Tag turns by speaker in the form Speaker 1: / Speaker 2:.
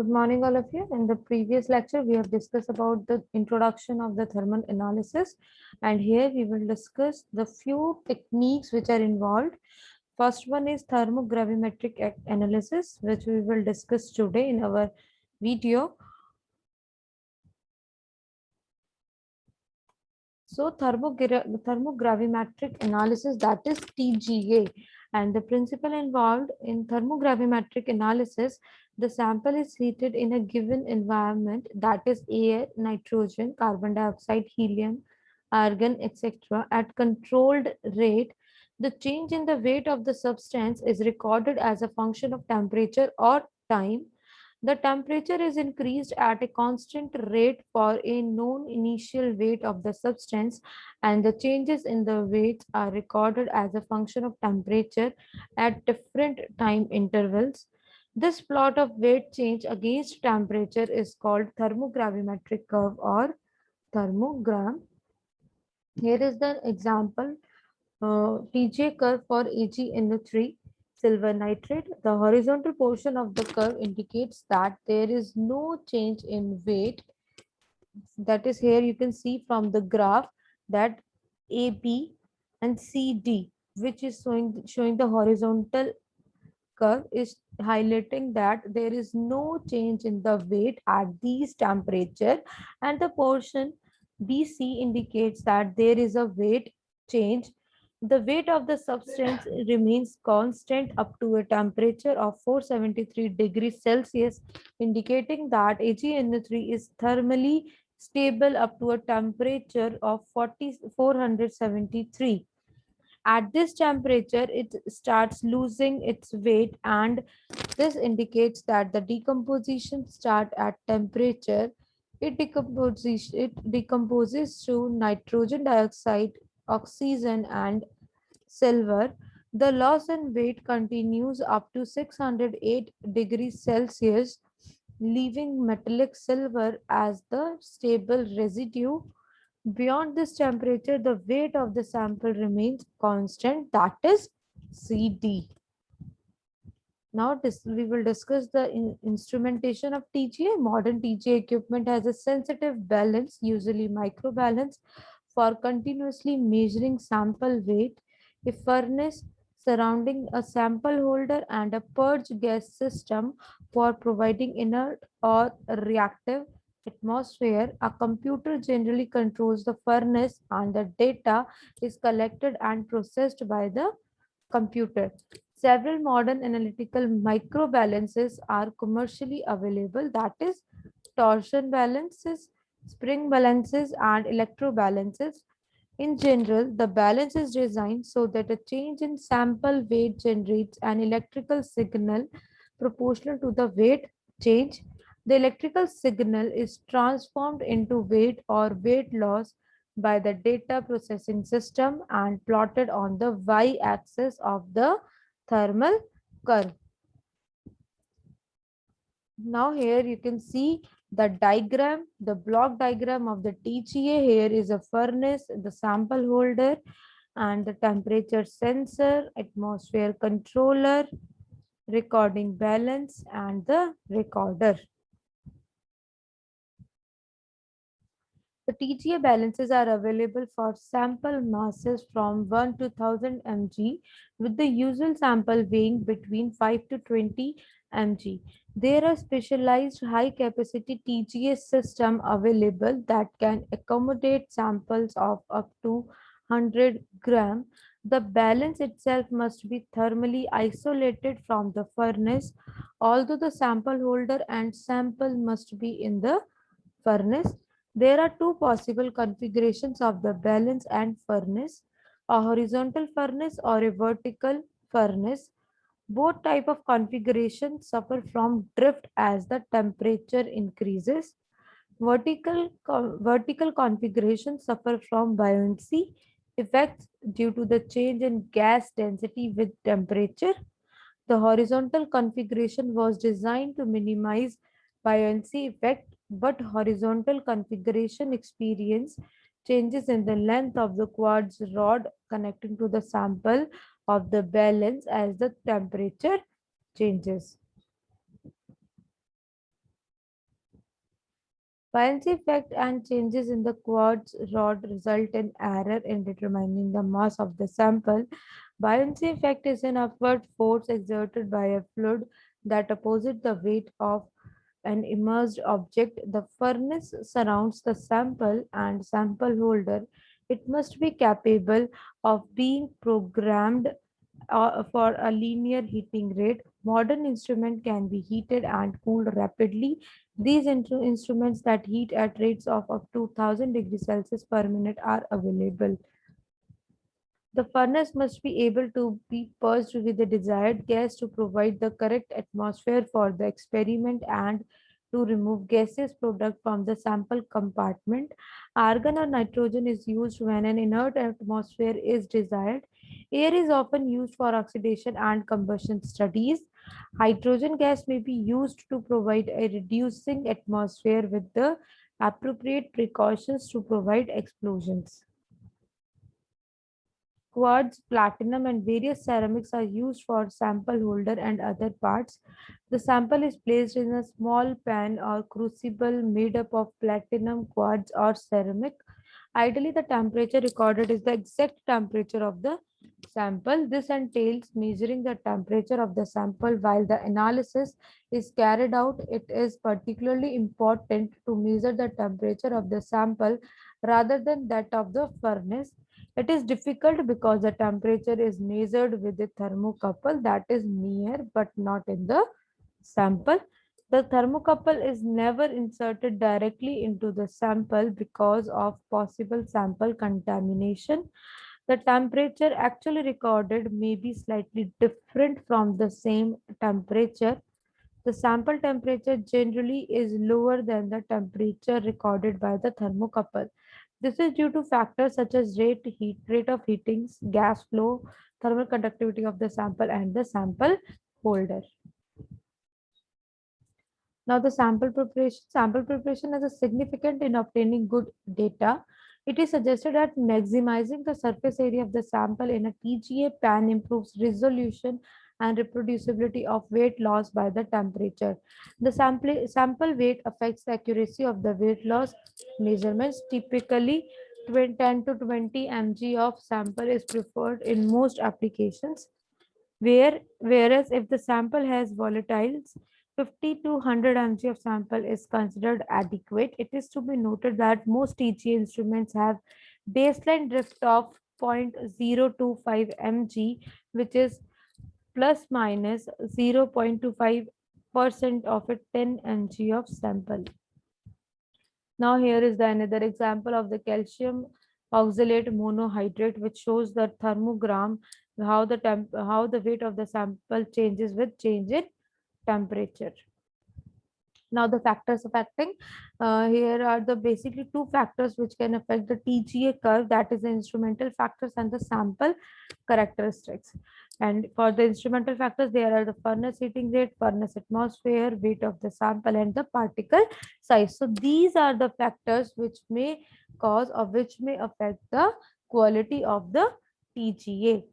Speaker 1: Good morning, all of you. In the previous lecture, we have discussed about the introduction of the thermal analysis, and here we will discuss the few techniques which are involved. First one is thermogravimetric analysis, which we will discuss today in our video. So thermogravimetric analysis, that is TGA, and the principle involved in thermogravimetric analysis, the sample is heated in a given environment, that is air, nitrogen, carbon dioxide, helium, argon, etc. At controlled rate. The change in the weight of the substance is recorded as a function of temperature or time. The temperature is increased at a constant rate for a known initial weight of the substance, and the changes in the weights are recorded as a function of temperature at different time intervals. This plot of weight change against temperature is called thermogravimetric curve or thermogram. Here is the example TJ curve for AgNO3 silver nitrate. The horizontal portion of the curve indicates that there is no change in weight. That is, here you can see from the graph that AB and CD, which is showing the horizontal curve, is highlighting that there is no change in the weight at these temperature, and the portion BC indicates that there is a weight change. The weight of the substance remains constant up to a temperature of 473 degrees Celsius, indicating that AgNO3 is thermally stable up to a temperature of 473. At this temperature, it starts losing its weight, and this indicates that the decomposition start at temperature. It decomposes to nitrogen dioxide, oxygen, and silver. The loss in weight continues up to 608 degrees Celsius, leaving metallic silver as the stable residue. Beyond this temperature, the weight of the sample remains constant, that is CD. Now we will discuss the instrumentation of TGA. Modern TGA equipment has a sensitive balance, usually microbalance, for continuously measuring sample weight. A furnace surrounding a sample holder and a purge gas system for providing inert or reactive atmosphere. A computer generally controls the furnace, and the data is collected and processed by the computer. Several modern analytical microbalances are commercially available, that is, torsion balances, spring balances, and electrobalances. In general, the balance is designed so that a change in sample weight generates an electrical signal proportional to the weight change. The electrical signal is transformed into weight or weight loss by the data processing system and plotted on the y-axis of the thermal curve. Now here you can see the diagram, the block diagram of the TGA. Here is a furnace, the sample holder, and the temperature sensor, atmosphere controller, recording balance, and the recorder. The TGA balances are available for sample masses from 1 to 1000 mg, with the usual sample weighing between 5 to 20 mg. There are specialized high-capacity TGA systems available that can accommodate samples of up to 100 gram. The balance itself must be thermally isolated from the furnace, although the sample holder and sample must be in the furnace. There are two possible configurations of the balance and furnace: a horizontal furnace or a vertical furnace. Both type of configurations suffer from drift as the temperature increases. Vertical configurations suffer from buoyancy effects due to the change in gas density with temperature. The horizontal configuration was designed to minimize buoyancy effect, but horizontal configuration experience changes in the length of the quartz rod connecting to the sample of the balance as the temperature changes. Buoyancy effect and changes in the quartz rod result in error in determining the mass of the sample. Buoyancy effect is an upward force exerted by a fluid that opposes the weight of an immersed object. The furnace surrounds the sample and sample holder. It must be capable of being programmed for a linear heating rate. Modern instrument can be heated and cooled rapidly. These instruments that heat at rates of up to 1000 degrees Celsius per minute are available. The furnace must be able to be purged with the desired gas to provide the correct atmosphere for the experiment and to remove gaseous product from the sample compartment. Argon or nitrogen is used when an inert atmosphere is desired. Air is often used for oxidation and combustion studies. Hydrogen gas may be used to provide a reducing atmosphere with the appropriate precautions to provide explosions. Quartz, platinum, and various ceramics are used for sample holder and other parts. The sample is placed in a small pan or crucible made up of platinum, quartz, or ceramic. Ideally, the temperature recorded is the exact temperature of the sample. This entails measuring the temperature of the sample while the analysis is carried out. It is particularly important to measure the temperature of the sample rather than that of the furnace. It is difficult because the temperature is measured with a thermocouple that is near but not in the sample. The thermocouple is never inserted directly into the sample because of possible sample contamination. The temperature actually recorded may be slightly different from the same temperature. The sample temperature generally is lower than the temperature recorded by the thermocouple. This is due to factors such as rate of heating, gas flow, thermal conductivity of the sample, and the sample holder. Now, the sample preparation. Sample preparation is a significant in obtaining good data. It is suggested that maximizing the surface area of the sample in a TGA pan improves resolution and reproducibility of weight loss by the temperature. The sample weight affects the accuracy of the weight loss measurements. Typically, 10 to 20 mg of sample is preferred in most applications. Whereas if the sample has volatiles, 50 to 100 mg of sample is considered adequate. It is to be noted that most TGA instruments have baseline drift of 0.025 mg, which is plus minus 0.25% of a 10 mg of sample. Now here is the another example of the calcium oxalate monohydrate, which shows the thermogram how the weight of the sample changes with change in temperature. Now the factors affecting, here are the basically two factors which can affect the TGA curve, that is the instrumental factors and the sample characteristics. And for the instrumental factors, there are the furnace heating rate, furnace atmosphere, weight of the sample, and the particle size. So these are the factors which may cause or which may affect the quality of the TGA.